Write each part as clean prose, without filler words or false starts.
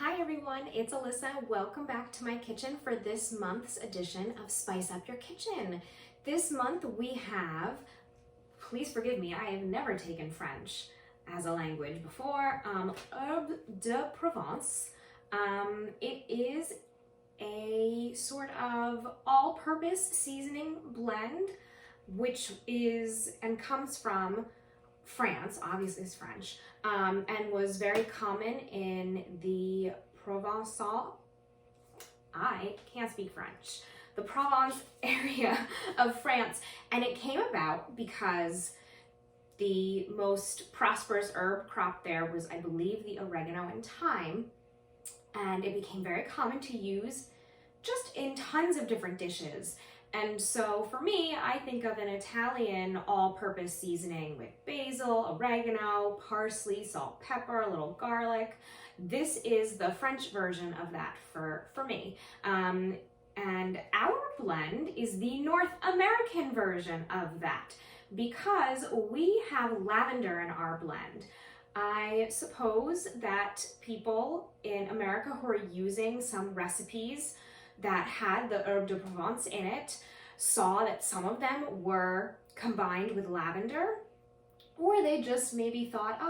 Hi everyone, it's Alyssa. Welcome back to my kitchen for this month's edition of Spice Up Your Kitchen. This month we have, please forgive me, I have never taken French as a language before, herbal de Provence. It is a sort of all-purpose seasoning blend, which is and comes from France, obviously it's French, and was very common in the Provençal, I can't speak French, the Provence area of France. And it came about because the most prosperous herb crop there was, I believe, the oregano and thyme. And it became very common to use just in tons of different dishes. And so for me, I think of an Italian all-purpose seasoning with basil, oregano, parsley, salt, pepper, a little garlic. This is the French version of that for me. And our blend is the North American version of that because we have lavender in our blend. I suppose that people in America who are using some recipes that had the herbe de Provence in it saw that some of them were combined with lavender, or they just maybe thought,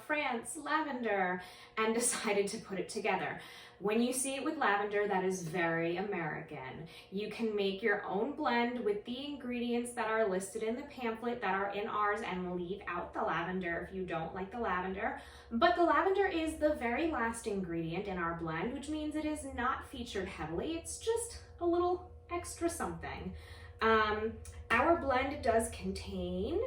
France, lavender, and decided to put it together. When you see it with lavender, that is very American. You can make your own blend with the ingredients that are listed in the pamphlet that are in ours and leave out the lavender if you don't like the lavender. But the lavender is the very last ingredient in our blend, which means it is not featured heavily. It's just a little extra something. Our blend does contain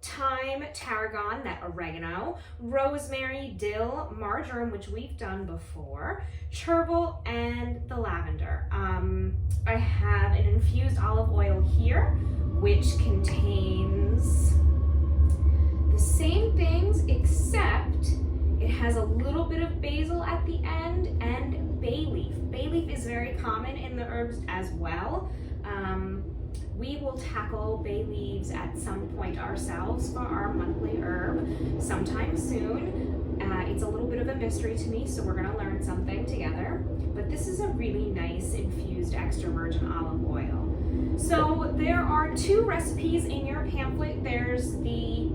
thyme, tarragon, that oregano, rosemary, dill, marjoram, which we've done before, chervil, and the lavender. I have an infused olive oil here, which contains the same things except it has a little bit of basil at the end and bay leaf. Bay leaf is very common in the herbs as well. We will tackle bay leaves at some point ourselves for our monthly herb sometime soon. It's a little bit of a mystery to me, so we're gonna learn something together. But this is a really nice infused extra virgin olive oil. So there are two recipes in your pamphlet. There's the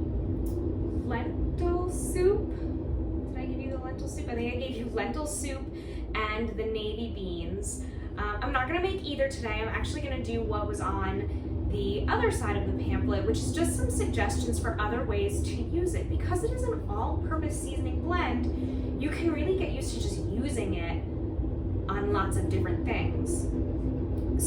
lentil soup. Did I give you the lentil soup? I think I gave you lentil soup and the navy beans. I'm not gonna make either today. I'm actually gonna do what was on the other side of the pamphlet, which is just some suggestions for other ways to use it. Because it is an all-purpose seasoning blend, you can really get used to just using it on lots of different things.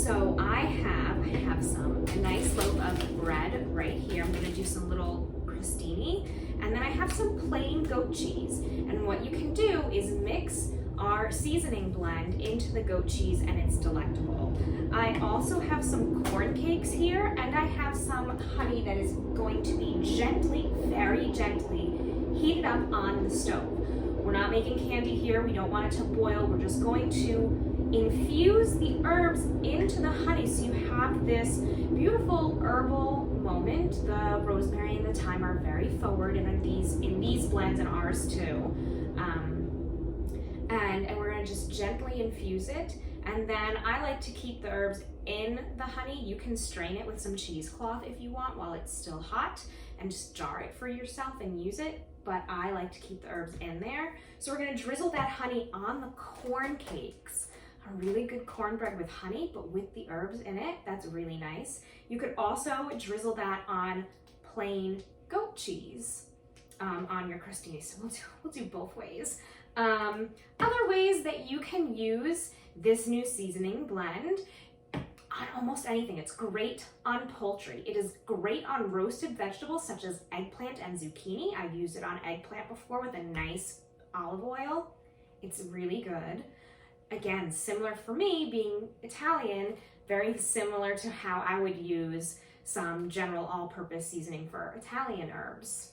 So I have a nice loaf of bread right here. I'm gonna do some little crostini, and then I have some plain goat cheese. And what you can do is mix our seasoning blend into the goat cheese, and it's delectable. I also have some corn cakes here, and I have some honey that is going to be gently, very gently heated up on the stove. We're not making candy here. We don't want it to boil. We're just going to infuse the herbs into the honey so you have this beautiful herbal moment. The rosemary and the thyme are very forward in these blends, and ours too. And we're gonna just gently infuse it. And then I like to keep the herbs in the honey. You can strain it with some cheesecloth if you want while it's still hot and just jar it for yourself and use it. But I like to keep the herbs in there. So we're gonna drizzle that honey on the corn cakes. A really good cornbread with honey, but with the herbs in it. That's really nice. You could also drizzle that on plain goat cheese on your crostini. So we'll do both ways. Other ways that you can use this new seasoning blend on almost anything. It's great on poultry. It is great on roasted vegetables such as eggplant and zucchini. I've used it on eggplant before with a nice olive oil. It's really good. Again, similar for me, being Italian, very similar to how I would use some general all-purpose seasoning for Italian herbs.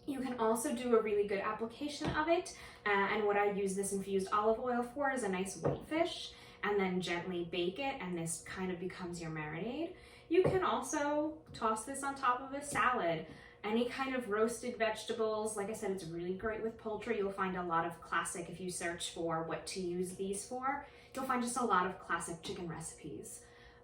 You can also do a really good application of it, and what I use this infused olive oil for is a nice whitefish, and then gently bake it, and this kind of becomes your marinade. You can also toss this on top of a salad. any kind of roasted vegetables. Like I said, it's really great with poultry. You'll find a lot of classic, if you search for what to use these for, you'll find just a lot of classic chicken recipes.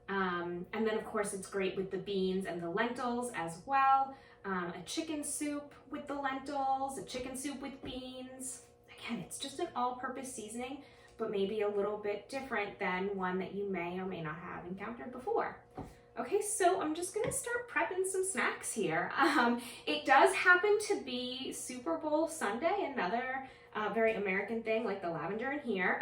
And then of course it's great with the beans and the lentils as well. A chicken soup with the lentils, a chicken soup with beans. Again, it's just an all-purpose seasoning, but maybe a little bit different than one that you may or may not have encountered before. Okay, so I'm just gonna start prepping some snacks here. It does happen to be Super Bowl Sunday, another very American thing, like the lavender in here.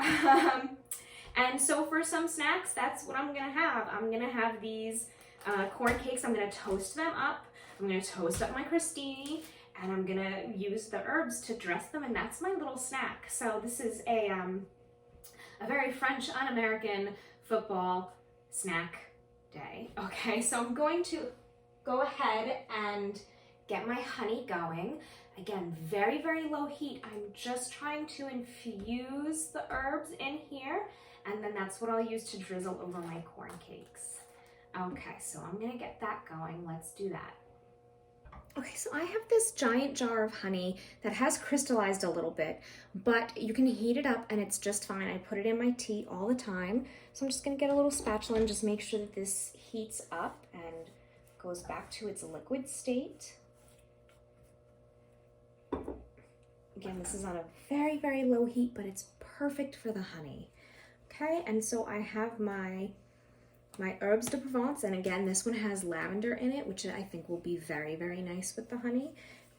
And so for some snacks, that's what I'm gonna have. I'm gonna have these corn cakes. I'm gonna toast them up. I'm gonna toast up my crostini, and I'm gonna use the herbs to dress them, and that's my little snack. So this is a very French, un-American football snack day. Okay, so I'm going to go ahead and get my honey going. Again, very, very low heat. I'm just trying to infuse the herbs in here, and then that's what I'll use to drizzle over my corn cakes. Okay, so I'm gonna get that going. Let's do that. Okay, so I have this giant jar of honey that has crystallized a little bit, but you can heat it up and it's just fine. I put it in my tea all the time. So I'm just gonna get a little spatula and just make sure that this heats up and goes back to its liquid state. Again, this is on a very, very low heat, but it's perfect for the honey. Okay, and so I have my herbs de Provence, and again, this one has lavender in it, which I think will be very, very nice with the honey.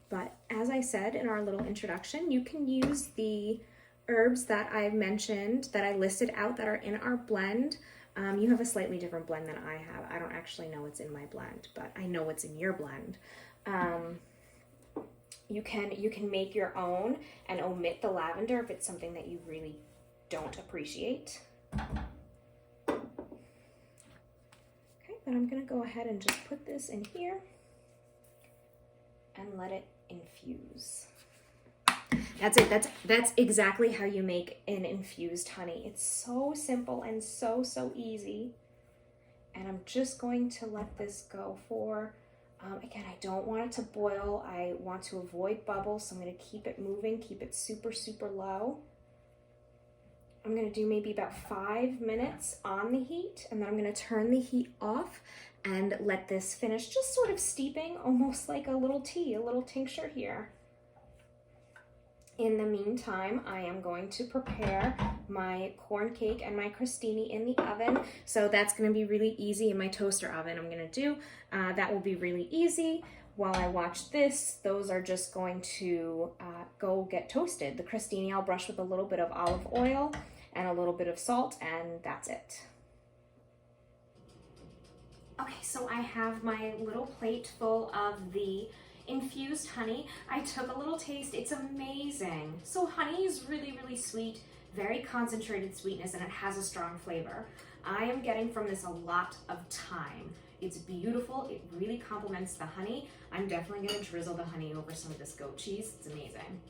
But as I said in our little introduction, you can use the herbs that I've mentioned, that I listed out, that are in our blend. You have a slightly different blend than I have. I don't actually know what's in my blend, but I know what's in your blend. You can make your own and omit the lavender if it's something that you really don't appreciate. But I'm gonna go ahead and just put this in here and let it infuse. That's it. That's exactly how you make an infused honey. It's so simple and so easy. And I'm just going to let this go for, again, I don't want it to boil. I want to avoid bubbles, so I'm gonna keep it moving, keep it super low. I'm gonna do maybe about 5 minutes on the heat, and then I'm gonna turn the heat off and let this finish just sort of steeping, almost like a little tea, a little tincture here. In the meantime, I am going to prepare my corn cake and my crostini in the oven. So that's gonna be really easy in my toaster oven. I'm gonna do, that will be really easy. While I watch this, those are just going to go get toasted. The crostini I'll brush with a little bit of olive oil and a little bit of salt, and that's it. Okay, so I have my little plate full of the infused honey. I took a little taste. It's amazing. So honey is really sweet, very concentrated sweetness, and it has a strong flavor. I am getting from this a lot of thyme. It's beautiful. It really complements the honey. I'm definitely going to drizzle the honey over some of this goat cheese. It's amazing.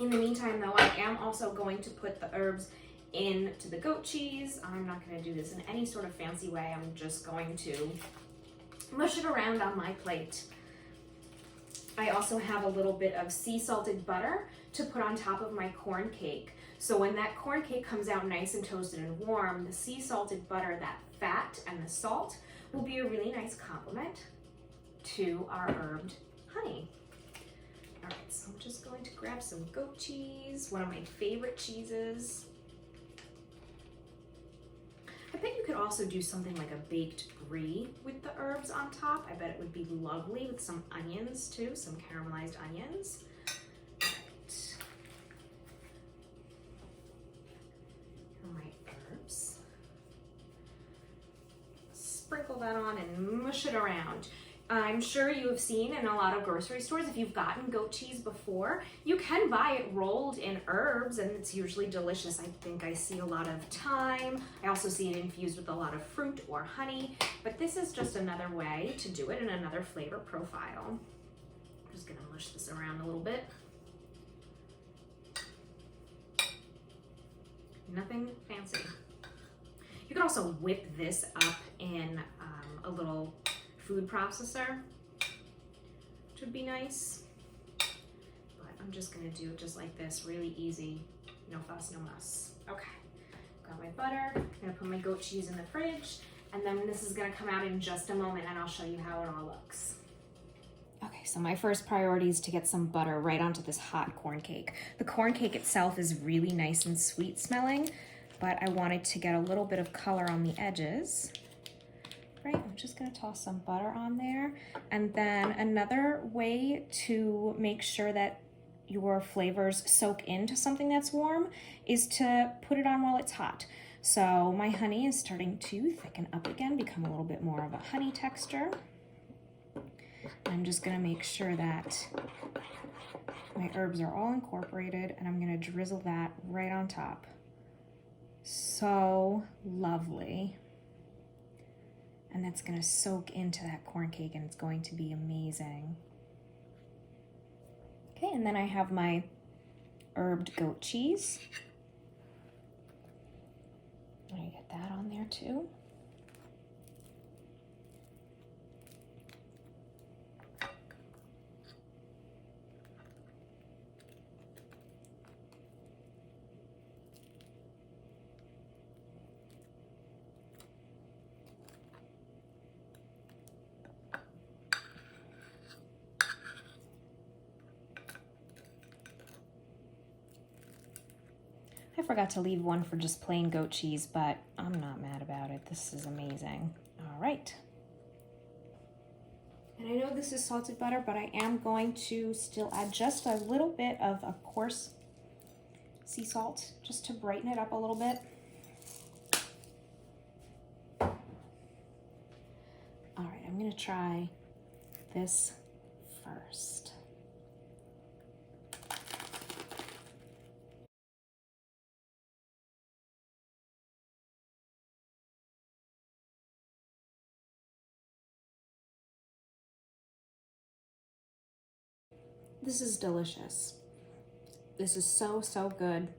In the meantime, though, I am also going to put the herbs into the goat cheese. I'm not going to do this in any sort of fancy way. I'm just going to mush it around on my plate. I also have a little bit of sea salted butter to put on top of my corn cake. So when that corn cake comes out nice and toasted and warm, the sea salted butter, that fat and the salt, will be a really nice complement to our herbed honey. All right, so I'm just going to grab some goat cheese, one of my favorite cheeses. I bet you could also do something like a baked brie with the herbs on top. I bet it would be lovely with some onions too, some caramelized onions. All right. My herbs. Sprinkle that on and mush it around. I'm sure you have seen in a lot of grocery stores, if you've gotten goat cheese before, you can buy it rolled in herbs, and it's usually delicious. I think I see a lot of thyme. I also see it infused with a lot of fruit or honey, but this is just another way to do it and another flavor profile. I'm just gonna mush this around a little bit. Nothing fancy. You can also whip this up in a little food processor, which would be nice. But I'm just gonna do it just like this, really easy. No fuss, no muss. Okay, got my butter. I'm gonna put my goat cheese in the fridge, and then this is gonna come out in just a moment and I'll show you how it all looks. Okay, so my first priority is to get some butter right onto this hot corn cake. The corn cake itself is really nice and sweet smelling, but I wanted to get a little bit of color on the edges. Right, I'm just gonna toss some butter on there. And then another way to make sure that your flavors soak into something that's warm is to put it on while it's hot. So my honey is starting to thicken up again, become a little bit more of a honey texture. I'm just gonna make sure that my herbs are all incorporated, and I'm gonna drizzle that right on top. So lovely. And that's gonna soak into that corn cake, and it's going to be amazing. Okay, and then I have my herbed goat cheese. I'm gonna get that on there too. I forgot to leave one for just plain goat cheese, but I'm not mad about it. This is amazing. All right. And I know this is salted butter, but I am going to still add just a little bit of a coarse sea salt just to brighten it up a little bit. All right, I'm gonna try this first. This is delicious. This is so, so good.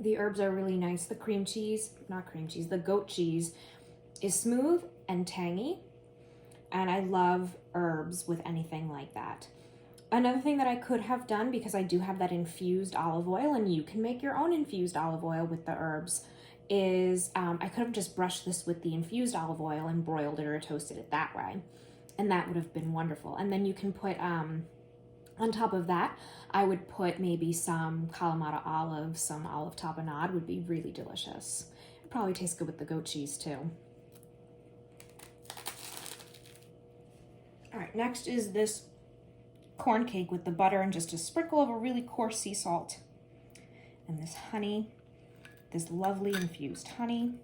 The herbs are really nice. The cream cheese, not cream cheese, the goat cheese is smooth and tangy. And I love herbs with anything like that. Another thing that I could have done, because I do have that infused olive oil, and you can make your own infused olive oil with the herbs, is I could have just brushed this with the infused olive oil and broiled it or toasted it that way. And that would have been wonderful. And then you can put, on top of that, I would put maybe some Kalamata olives, some olive tapenade would be really delicious. It probably tastes good with the goat cheese too. All right, next is this corn cake with the butter and just a sprinkle of a really coarse sea salt. And this honey, this lovely infused honey.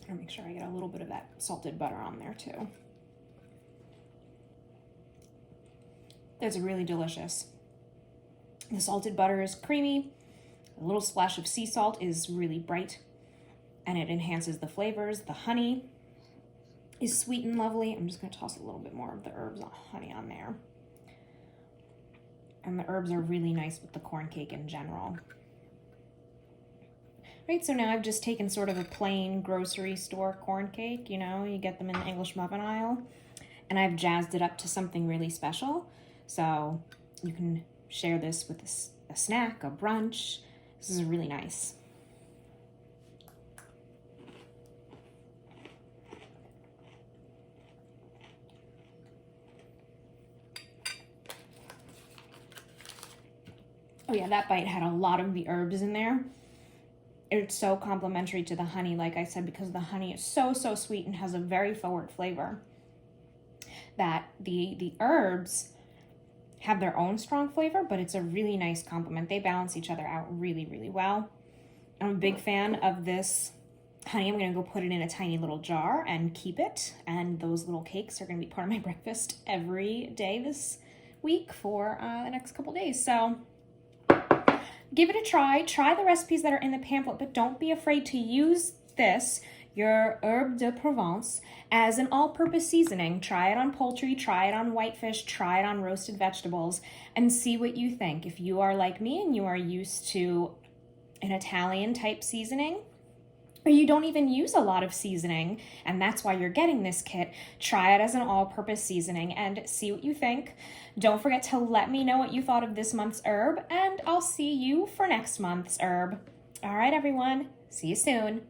I'll make sure I get a little bit of that salted butter on there too. That's really delicious. The salted butter is creamy. A little splash of sea salt is really bright and it enhances the flavors. The honey is sweet and lovely. I'm just gonna toss a little bit more of the herbs and honey on there. And the herbs are really nice with the corn cake in general. Right, so now I've just taken sort of a plain grocery store corn cake, you know, you get them in the English muffin aisle, and I've jazzed it up to something really special. So you can share this with a snack, a brunch. This is really nice. Oh yeah, that bite had a lot of the herbs in there. It's so complementary to the honey, like I said, because the honey is so, so sweet and has a very forward flavor, that the herbs have their own strong flavor, but it's a really nice complement. They balance each other out really, really well. I'm a big fan of this honey. I'm gonna go put it in a tiny little jar and keep it. And those little cakes are gonna be part of my breakfast every day this week for the next couple days. So give it a try. Try the recipes that are in the pamphlet, but don't be afraid to use this, your herbe de Provence, as an all-purpose seasoning. Try it on poultry, try it on whitefish, try it on roasted vegetables, and see what you think. If you are like me and you are used to an Italian type seasoning, or you don't even use a lot of seasoning, and that's why you're getting this kit, try it as an all-purpose seasoning and see what you think. Don't forget to let me know what you thought of this month's herb, and I'll see you for next month's herb. All right, everyone. See you soon.